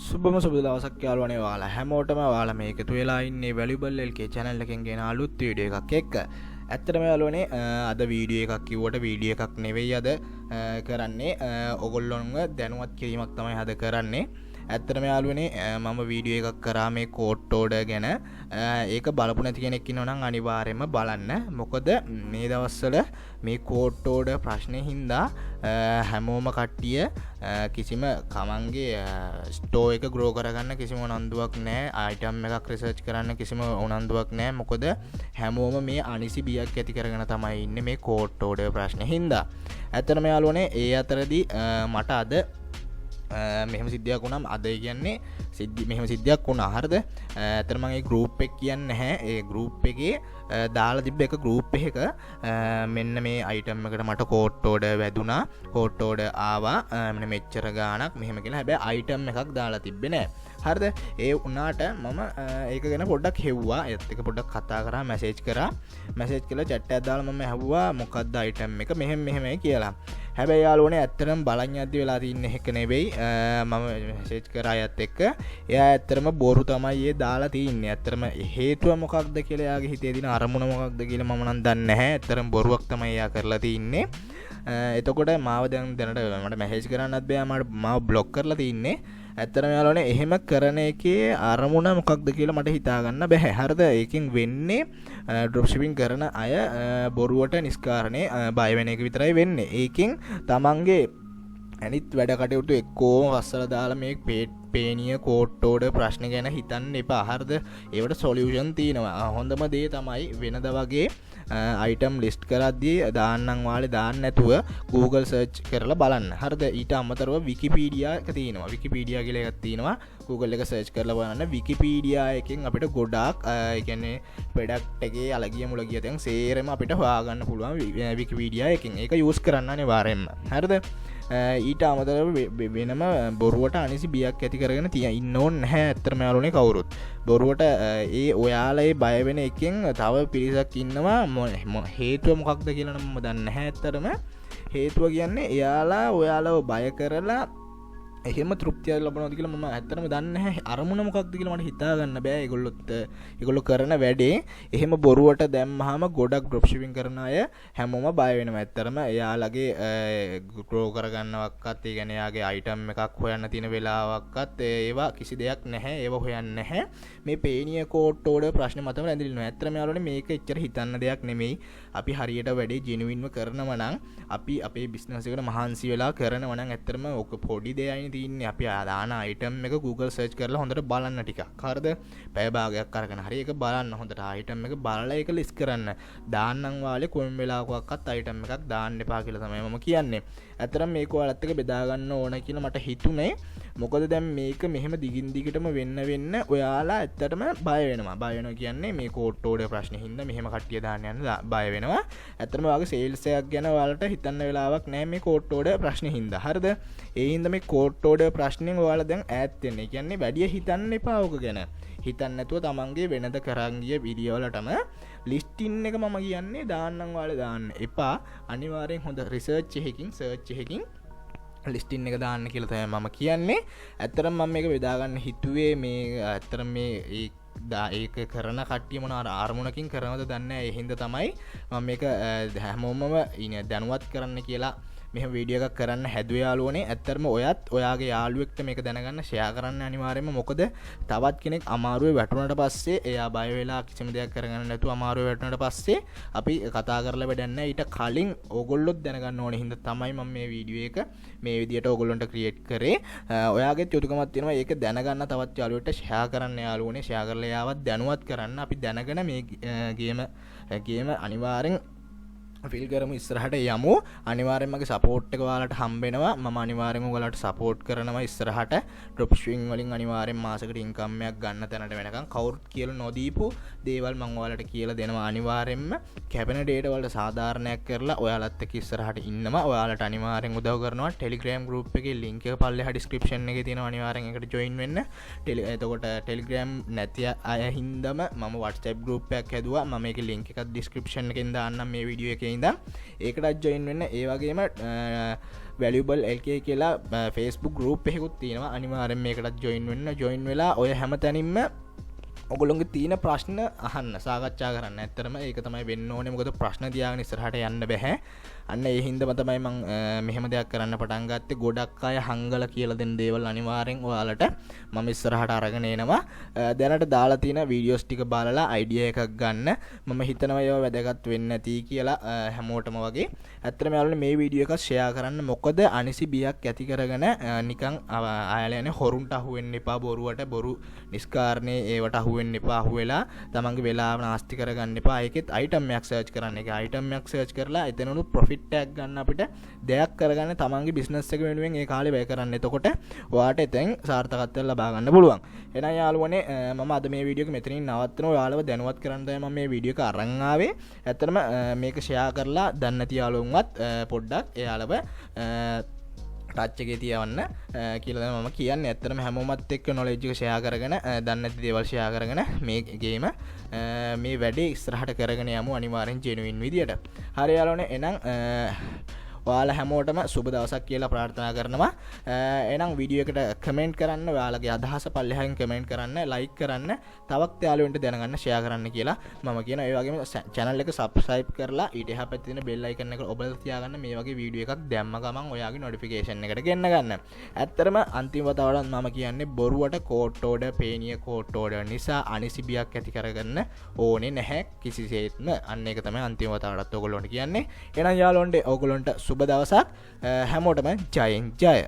සුබම සුබ දවසක් යාළුවනේ ඔයාලා හැමෝටම ඔයාලා මේ එකතු වෙලා ඉන්නේ ValuableLK channel එකෙන් ගෙන අලුත් වීඩියෝ එකක් එක්ක. ඇත්තටම යාළුවනේ අද වීඩියෝ එකක් කිව්වට වීඩියෝ එකක් නෙවෙයි අද කරන්නේ ඔයගොල්ලොන්ව දැනුවත් කිරීමක් තමයි අද කරන්නේ. ඇත්තටම යාළුවනේ මම වීඩියෝ එකක් කරා මේ කෝට් ඕඩර් ගැන. ඒක බලපු නැති කෙනෙක් ඉන්නවා නම් අනිවාර්යයෙන්ම බලන්න. මොකද මේ දවස්වල මේ කෝට් ඕඩර් ප්‍රශ්නේ හින්දා හැමෝම කට්ටිය කිසිම කමන්ගේ ස්ටෝ එක ග්‍රෝ කරගන්න කිසිම උනන්දුවක් නැහැ. අයිටම් එකක් රිසර්ච් කරන්න කිසිම උනන්දුවක් නැහැ. මොකද හැමෝම මේ අනිසි බියක් ඇති කරගෙන තමයි ඉන්නේ මේ කෝට් ඕඩර් ප්‍රශ්නේ හින්දා. ඇත්තටම යාළුවනේ ඒ අතරදී මට අද මෙහෙම සිද්ධියක් වුණාම අද කියන්නේ මෙහෙම සිද්ධියක් වුණා. හරිද? ඇත්තට මම ඒ ගෲප් එක කියන්නේ නැහැ. ඒ ගෲප් එකේ දාලා තිබ්බ එක ගෲප් එකක මෙන්න මේ අයිටම් එකට මට කෝට් ඕඩර් වැදුනා. කෝට් ඕඩර් ආවා. මෙන්න මෙච්චර ගාණක් මෙහෙම කියලා. හැබැයි අයිටම් එකක් දාලා තිබ්බේ නැහැ. හරිද? ඒ වුණාට මම ඒක ගැන පොඩ්ඩක් හෙව්වා. ඒත් එක පොඩ්ඩක් කතා කරා, මැසේජ් කරා. මැසේජ් කළා chat එකක් දාලා මම ඇහුවා මොකක්ද අයිටම් එක මෙහෙමයි කියලා. හැබැයි යාළුවනේ ඇත්තටම බලන් යද්දි වෙලා තින්නේ එක නෙවෙයි. මම මැසේජ් කරා අයත් එක්ක. එයා ඇත්තටම බොරු තමයි ඒ දාලා තින්නේ. ඇත්තටම හේතුව මොකක්ද කියලා එයාගේ හිතේ දින අරමුණ මොකක්ද කියලා මම නම් දන්නේ නැහැ. ඇත්තටම බොරුවක් තමයි එයා කරලා තින්නේ. එතකොට මාව දැනට මට මැසේජ් කරන්නත් බෑ. මාව බ්ලොක් කරලා තින්නේ. ඇත්තටම යාළුවනේ එහෙම කරන එකේ අරමුණ මොකක්ද කියලා මට හිතා ගන්න බෑ. හරිද? ඒකෙන් වෙන්නේ dropshipping කරන අය බොරුවට නිස්කාරණේ බය වෙන එක විතරයි වෙන්නේ. ඒකෙන් තමන්ගේ අනිත් වැඩ කටයුතු එක්කෝම වස්සලා දාලා මේ පේනිය කෝට් ඕඩර් ප්‍රශ්න ගැන හිතන්න එපා. හරිද? ඒවට සොලියුෂන් තියෙනවා. හොඳම දේ තමයි වෙනද වගේ අයිටම් ලිස්ට් කරද්දී දාන්නම් වාලේ දාන්න නැතුව Google search කරලා බලන්න. හරිද? ඊට අමතරව Wikipedia එක තියෙනවා. Wikipedia කියලා එකක් තියෙනවා. Google එක search කරලා බලන්න. Wikipedia එකෙන් අපිට ගොඩාක් ඒ කියන්නේ ප්‍රොඩක්ට් එකේ අලගිය මුලගිය තැන් සේරම අපිට හොයාගන්න පුළුවන් Wikipedia එකෙන්. ඒක use කරන්න අනිවාර්යෙන්ම. හරිද? ඊට අමතරව වෙනම බොරුවට අනිසි බියක් ඇති කරගෙන ඉන්න ඕනේ නැහැ. ඇත්තටම යාළුවනේ කවුරුත් බොරුවට ඒ ඔයාලා ඒ බය වෙන එකෙන් තව පිරිසක් ඉන්නවා. හේතුව මොකක්ද කියලා නම් මම දන්නේ නැහැ. ඇත්තටම හේතුව කියන්නේ එයාලා ඔයාලව බය කරලා එහෙම තෘප්තියක් ලබනවාද කියලා මම ඇත්තටම දන්නේ නැහැ. අරමුණ මොකක්ද කියලා මට හිතා ගන්න බෑ. ඒගොල්ලෝ කරන වැඩේ එහෙම බොරුවට දැම්මහම ගොඩක් ඩ්‍රොප් ෂිපින් කරන අය හැමෝම බය වෙනවා. ඇත්තටම එයාලගේ ග්‍රෝ කරගන්නවක්වත් ඒ කියන්නේ එයාගේ අයිටම් එකක් හොයන්න තියෙන වෙලාවක්වත් ඒවා කිසි දෙයක් නැහැ. ඒව හොයන්නේ නැහැ. මේ පේනිය කෝට් ඕඩර් ප්‍රශ්නේ මතම රැඳිලා. ඇත්තටම යාළුවනේ මේක එච්චර හිතන්න දෙයක් නෙමෙයි. අපි හරියට වැඩේ ජෙනුවින්ව කරනවා නම් අපි අපේ බිස්නස් එකට මහන්සි වෙලා කරනවා නම් ඇත්තටම ඔක පොඩි දෙයයි තියන්නේ. අපි දාන අයිටම් එක Google search කරලා හොඳට බලන්න ටිකක්. හරිද? පැය භාගයක් අරගෙන හරි ඒක බලන්න හොඳට අයිටම් එක බලලා ඒක ලිස්ට් කරන්න. දාන්නම් වාලේ කොම් වෙලාවකවත් අයිටම් එකක් දාන්න එපා කියලා තමයි මම කියන්නේ. ඇත්තටම මේක ඔයාලත් එක්ක බෙදා ගන්න ඕන කියලා මට හිතුනේ. මොකද දැන් මේක මෙහෙම දිගින් දිගටම වෙන්න ඔයාලා ඇත්තටම බය වෙනවා. බය වෙනවා කියන්නේ මේ කෝට් ඕඩර් ප්‍රශ්නේ හින්දා මෙහෙම කට්ටිය දාන්න යන බය වෙනවා. ඇත්තටම ඔයාගේ සේල්ස් එකක් ගැන ඔයාලට හිතන්න වෙලාවක් නැහැ මේ කෝට් ඕඩර් ප්‍රශ්නේ හින්දා. හරිද? ඒ හින්දා මේ කෝට් ඕඩර් ප්‍රශ්නෙන් ඔයාලා දැන් ඈත් වෙන්න. ඒ කියන්නේ වැඩි හිතන්න එපා ඕක ගැන. හිතන්න නැතුව තමන්ගේ වෙනද කරන් ගිය වීඩියෝ වලටම ලිස්ටින් එක මම කියන්නේ දාන්නම් ඔයාලා දාන්න එපා. අනිවාර්යෙන් හොඳ රිසර්ච් එකකින් සර්ච් එකකින් ලිස්ටින් එක දාන්න කියලා තමයි මම කියන්නේ. ඇත්තටම මම මේක බෙදා ගන්න හිතුවේ මේ ඇත්තටම මේ ඒක කරන කට්ටිය මොන අරමුණකින් කරනවද දන්නේ නැහැ. ඒ හින්දා තමයි මම මේක හැමෝමම දැනුවත් කරන්න කියලා මෙහෙම වීඩියෝ එකක් කරන්න හැදුවේ යාළුවනේ. ඇත්තටම ඔයත් ඔයාගේ යාළුවෙක්ට මේක දැනගන්න ෂෙයා කරන්න අනිවාර්යයෙන්ම. මොකද තවත් කෙනෙක් අමාරුවේ වැටුණාට පස්සේ එයා බය වෙලා කිසිම දෙයක් කරගන්න නැතුව අමාරුවේ වැටුණාට පස්සේ අපි කතා කරලා වැඩක් නැහැ. ඊට කලින් ඕගොල්ලොත් දැනගන්න ඕනේ හින්දා තමයි මම මේ වීඩියෝ එක මේ විදියට ඕගොල්ලන්ට ක්‍රියේට් කරේ. ඔයාගෙත් යුතුයකමක් තියෙනවා ඒක දැනගන්න තවත් යාළුවෙක්ට ෂෙයා කරන්න යාළුවනේ. ෂෙයා කරලා එයාවත් දැනුවත් කරන්න. අපි දැනගෙන මේ ගේම අනිවාර්යෙන් ෆිල් කරමු, ඉස්සරහට යමු. අනිවාර්යෙන්ම මගේ සපෝට් එක ඔයාලට හම්බ වෙනවා. මම අනිවාර්යෙන්ම ඔයාලට සපෝට් කරනවා ඉස්සරහට. ඩ්‍රොප් ෂිපින් වලින් අනිවාර්යෙන් මාසෙකට ඉන්කම් එකක් ගන්න තැනට වෙනකන් කවුරුත් කියලා නොදීපු දේවල් මම ඔයාලට කියලා දෙනවා. අනිවාර්යෙන්ම කැපෙන ඩේටා වලට සාධාරණයක් කරලා ඔයාලත් එක්ක ඉස්සරහට ඉන්නවා. ඔයාලට අනිවාර්යෙන් උදව් කරනවා. Telegram group එකේ link එක පල්ලෙහා description එකේ තියෙනවා. අනිවාර්යෙන් ඒකට join වෙන්න. එතකොට Telegram නැති අය හින්දාම මම WhatsApp group එකක් හැදුවා. මම ඒකේ link එකත් description එකෙන් දාන්නම් මේ වීඩියෝ එකේ ඉඳන්. ඒකටත් join වෙන්න. ඒ වගේම ValuableLK කියලා Facebook group එකකුත් තියෙනවා. අනිවාර්යෙන් මේකටත් join වෙලා ඔය හැම තැනින්ම ඔගොල්ලොන්ගේ තියෙන ප්‍රශ්න අහන්න සාකච්ඡා කරන්න. ඇත්තටම ඒක තමයි වෙන්න ඕනේ. මොකද ප්‍රශ්න තියාගෙන ඉස්සරහට යන්න බෑ. අන්න ඒ හින්දාම තමයි මම මෙහෙම දෙයක් කරන්න පටන් ගත්තේ. ගොඩක් අය හංගලා කියලා දෙන දේවල් අනිවාර්යෙන් ඔයාලට මම ඉස්සරහට අරගෙන එනවා. දැනට දාලා තියෙන වීඩියෝස් ටික බලලා අයිඩියා එකක් ගන්න. මම හිතනවා ඒවා වැදගත් වෙන්නේ නැති කියලා හැමෝටම වගේ. ඇත්තටම යාළුවනේ මේ වීඩියෝ එක ෂෙයා කරන්න. මොකද අනිසි බියක් ඇති කරගෙන නිකන් ආයලා යන්නේ හොරුන්ට අහු වෙන්න එපා. බොරු නිස්කාරණේ ඒවට අහු වෙන්න එපා. අහු වෙලා තමන්ගේ වෙලාව නාස්ති කරගන්න එපා. ඒකෙත් අයිටම් එකක් සර්ච් කරන්න. ඒක අයිටම් එකක් සර්ච් කරලා එතනනු ප්‍රොෆිට් ටැග් ගන්න අපිට දෙයක් කරගන්න තමන්ගේ බිස්නස් එක වෙනුවෙන් ඒ කාලේ වැය කරන්න. එතකොට ඔයාට එතෙන් සාර්ථකත්වය ලබා ගන්න පුළුවන්. එහෙනම් යාළුවනේ මම අද මේ වීඩියෝ එක මෙතනින් නවත්තනවා. ඔයාලව දැනුවත් කරන්න තමයි මම මේ වීඩියෝ එක අරන් ආවේ. ඇත්තටම මේක ෂෙයා කරලා දන්නේ නැති යාළුවන්වත් පොඩ්ඩක් එයාලව ටච් එකේ තියවන්න කියලා තමයි මම කියන්නේ. ඇත්තටම හැමෝමත් එක්ක නොලෙජ් එක ෂෙයා කරගෙන දන්නේ නැති දේවල් ෂෙයා කරගෙන මේ ගේම මේ වැඩේ ඉස්සරහට කරගෙන යමු අනිවාර්යෙන් ජෙනුයින් විදියට. හරි යාළුවනේ එහෙනම් ඔයාලා හැමෝටම සුබ දවසක් කියලා ප්‍රාර්ථනා කරනවා. එහෙනම් වීඩියෝ එකට කමෙන්ට් කරන්න, ඔයාලගේ අදහස පල්ලෙහාන් කමෙන්ට් කරන්න, ලයික් කරන්න, තවත් යාළුවන්ට දැනගන්න ෂෙයා කරන්න කියලා මම කියනවා. ඒ වගේම channel එක subscribe කරලා ඊට එහා පැත්තේ තියෙන bell icon එක ඔබලා තියාගන්න. මේ වගේ වීඩියෝ එකක් දැම්ම ගමන් ඔයාගේ notification එකට ගෙන්න ගන්න. ඇත්තටම අන්තිම වතාවට මම කියන්නේ බොරුවට court order, පේනිය court order නිසා අනිසිබියක් ඇති කරගන්න ඕනේ නැහැ කිසිසේත්ම. අන්න ඒක තමයි අන්තිම වතාවටත් ඔයගොල්ලන්ට කියන්නේ. එහෙනම් යාළුවන්ට ඔයගොල්ලන්ට සුබ දවසක්. හැමෝටම ජයෙන් ජය.